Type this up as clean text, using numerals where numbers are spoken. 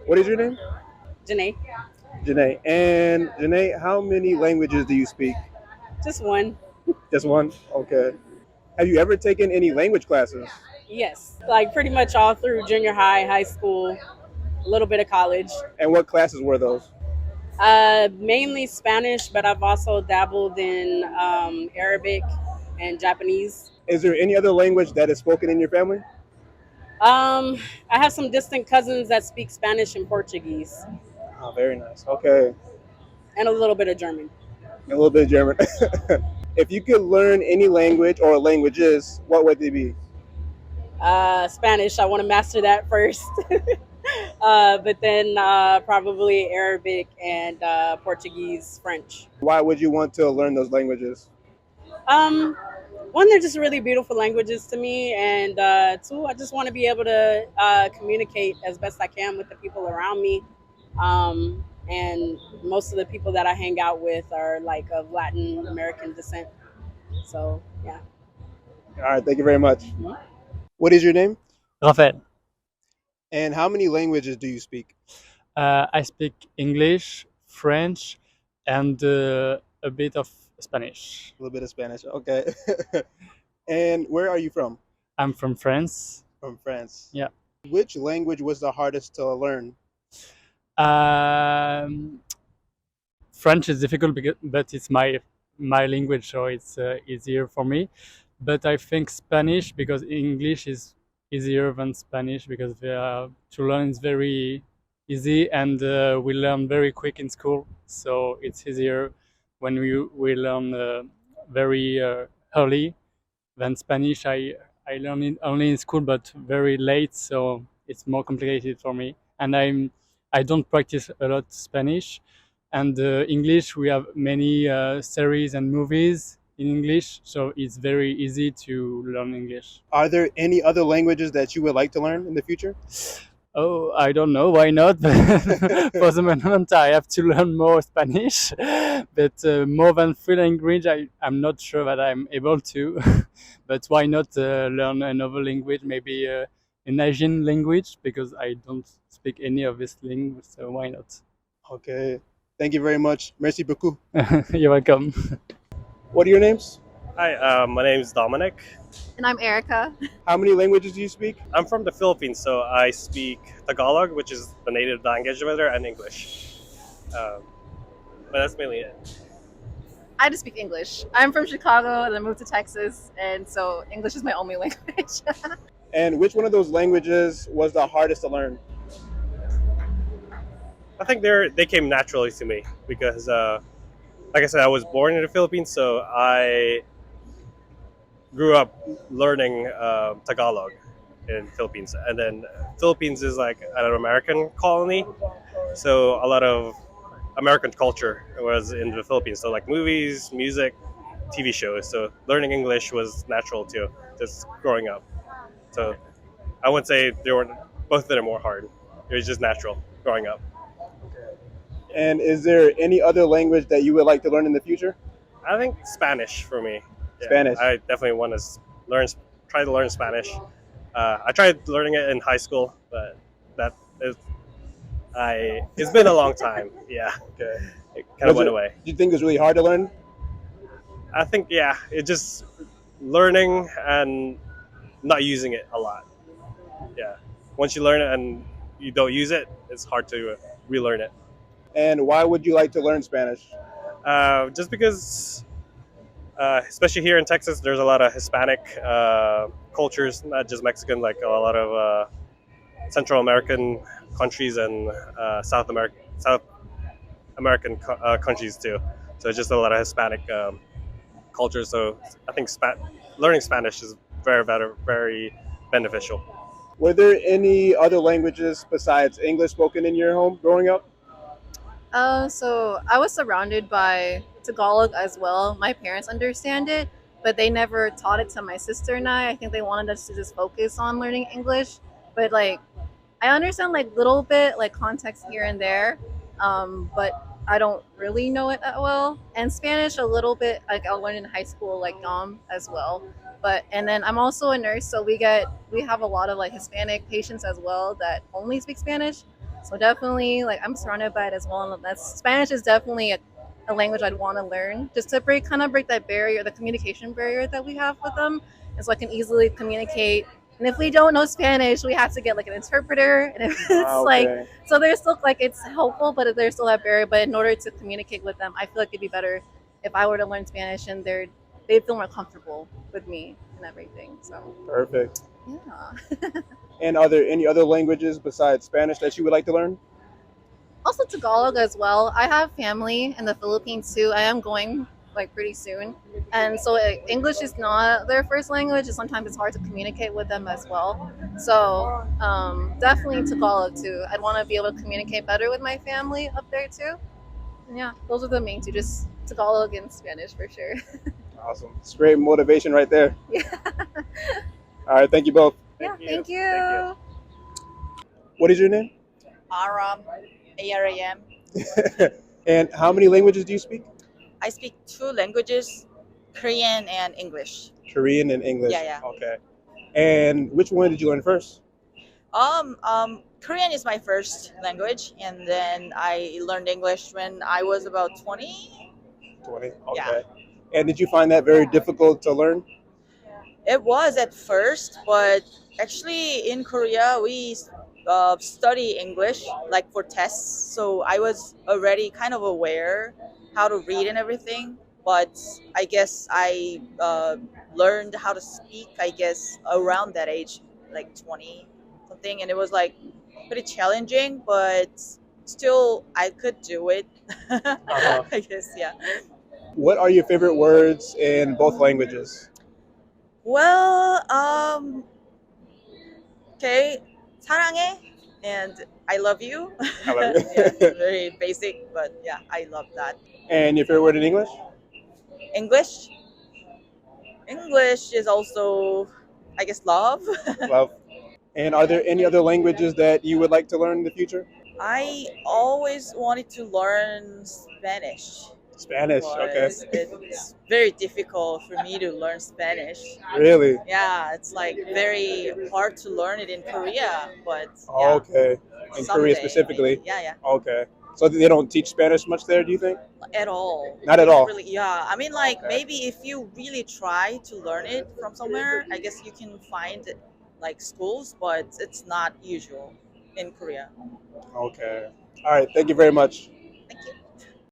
What is your name? Janae. Janae. And Janae, how many languages do you speak? Just one. Just one? Okay. Have you ever taken any language classes? Yes. Like pretty much all through junior high, high school, a little bit of college. And what classes were those? Mainly Spanish, but I've also dabbled in Arabic and Japanese. Is there any other language that is spoken in your family? Um, I have some distant cousins that speak Spanish and Portuguese, Oh, very nice. Okay. and a little bit of German. A little bit of German. If you could learn any language or languages, what would they be? Spanish, I want to master that first. But then probably Arabic and Portuguese, French. Why would you want to learn those languages? Um, One, they're just really beautiful languages to me, and two, I just want to be able to communicate as best I can with the people around me. And most of the people that I hang out with are like of Latin American descent. So yeah. All right, thank you very much. Mhm. What is your name? Rafael, And how many languages do you speak? I speak English, French, and a bit of Spanish. A little bit of Spanish. Okay. And where are you from? I'm from France. From France. Yeah. Which language was the hardest to learn? Um, French is difficult, but it's my language, so it's easier for me. But I think Spanish, because English is easier than Spanish, because to learn is very easy, and we learn very quick in school, so it's easier when we learn very early than Spanish. I learned it only in school, but very late, so it's more complicated for me. And I don't practice a lot Spanish. And English, we have many series and movies in English, so it's very easy to learn English. Are there any other languages that you would like to learn in the future? Oh, I don't know why not. For the moment, I have to learn more Spanish, but more than three language, I'm not sure that I'm able to. But why not learn another language, maybe an Asian language, because I don't speak any of this language, so why not? Okay. Thank you very much. Merci beaucoup. You're welcome. What are your names? Hi, my name is Dominic. And I'm Erica. How many languages do you speak? I'm from the Philippines, so I speak Tagalog, which is the native language over there, and English. Um, but that's mainly it. I just speak English. I'm from Chicago and I moved to Texas, and so English is my only language. And which one of those languages was the hardest to learn? I think they came naturally to me because, like I said, I was born in the Philippines, so I grew up learning Tagalog in Philippines, and then Philippines is like an American colony, so a lot of American culture was in the Philippines. So like movies, music, TV shows. So learning English was natural too, just growing up. So I wouldn't say they were both of them were hard. It was just natural growing up. And is there any other language that you would like to learn in the future? I think Spanish for me. Yeah, Spanish. I definitely want to try to learn Spanish. I tried learning it in high school, but that is, it's been a long time. Yeah, Okay. it kind of Was went it- away. Do you think it was really hard to learn? I think yeah, it just learning and not using it a lot. Yeah, once you learn it and you don't use it, it's hard to relearn it. And why would you like to learn Spanish? Just because, especially here in Texas, there's a lot of Hispanic cultures, not just Mexican, like a lot of Central American countries and South American countries too. So it's just a lot of Hispanic culture. So I think learning Spanish is very beneficial. Were there any other languages besides English spoken in your home growing up? So I was surrounded by Tagalog as well. My parents understand it, but they never taught it to my sister and I. I think they wanted us to just focus on learning English. But like, I understand like little bit like context here and there, but I don't really know it that well. And Spanish a little bit. Like I learned in high school, like as well. But and then I'm also a nurse, so we have a lot of like Hispanic patients as well that only speak Spanish. So definitely, like I'm surrounded by it as well. And that's Spanish is definitely a language I'd want to learn just to break that barrier, the communication barrier that we have with them, and so I can easily communicate. And if we don't know Spanish, we have to get like an interpreter, and it's like Okay. so there's still like it's helpful, but there's still that barrier. But in order to communicate with them, I feel like it'd be better if I were to learn Spanish and they'd feel more comfortable with me and everything. So Perfect. yeah. And are there any other languages besides Spanish that you would like to learn? Also Tagalog as well. I have family in the Philippines too. I am going like pretty soon, and so English is not their first language. And sometimes it's hard to communicate with them as well. So definitely Tagalog too. I'd want to be able to communicate better with my family up there too. And yeah, those are the main two. Just Tagalog and Spanish for sure. Awesome. It's great motivation right there. Yeah. All right. Thank you both. Yeah. Thank you. Thank What is your name? Aram, ARAM. And how many languages do you speak? I speak 2 languages, Korean and English. Korean and English. Yeah. Okay. And which one did you learn first? Korean is my first language, and then I learned English when I was about 20. 20. Okay. Yeah. And did you find that very difficult to learn? It was at first, but actually in Korea we study English like for tests, so I was already kind of aware how to read and everything. But I guess I learned how to speak, I guess, around that age, like 20 something, and it was like pretty challenging, but still I could do it. Uh-huh. I guess, yeah. What are your favorite words in both languages? Well, okay, 사랑해 and I love you. I love you. Yeah, very basic, but yeah, I love that. And your favorite word in English? English. English is also, I guess, love. Love. And are there any other languages that you would like to learn in the future? I always wanted to learn Spanish. Spanish. Okay. Was it's very difficult for me to learn Spanish. Really? Yeah, it's like very hard to learn it in Korea, but Oh, yeah, okay. In Korea someday, specifically? maybe. Yeah, Okay. So they don't teach Spanish much there, do you think? at all. Not at all? Really, yeah. I mean, like Okay. maybe if you really try to learn it from somewhere, I guess you can find like schools, but it's not usual in Korea. Okay. All right. Thank you very much. Thank you.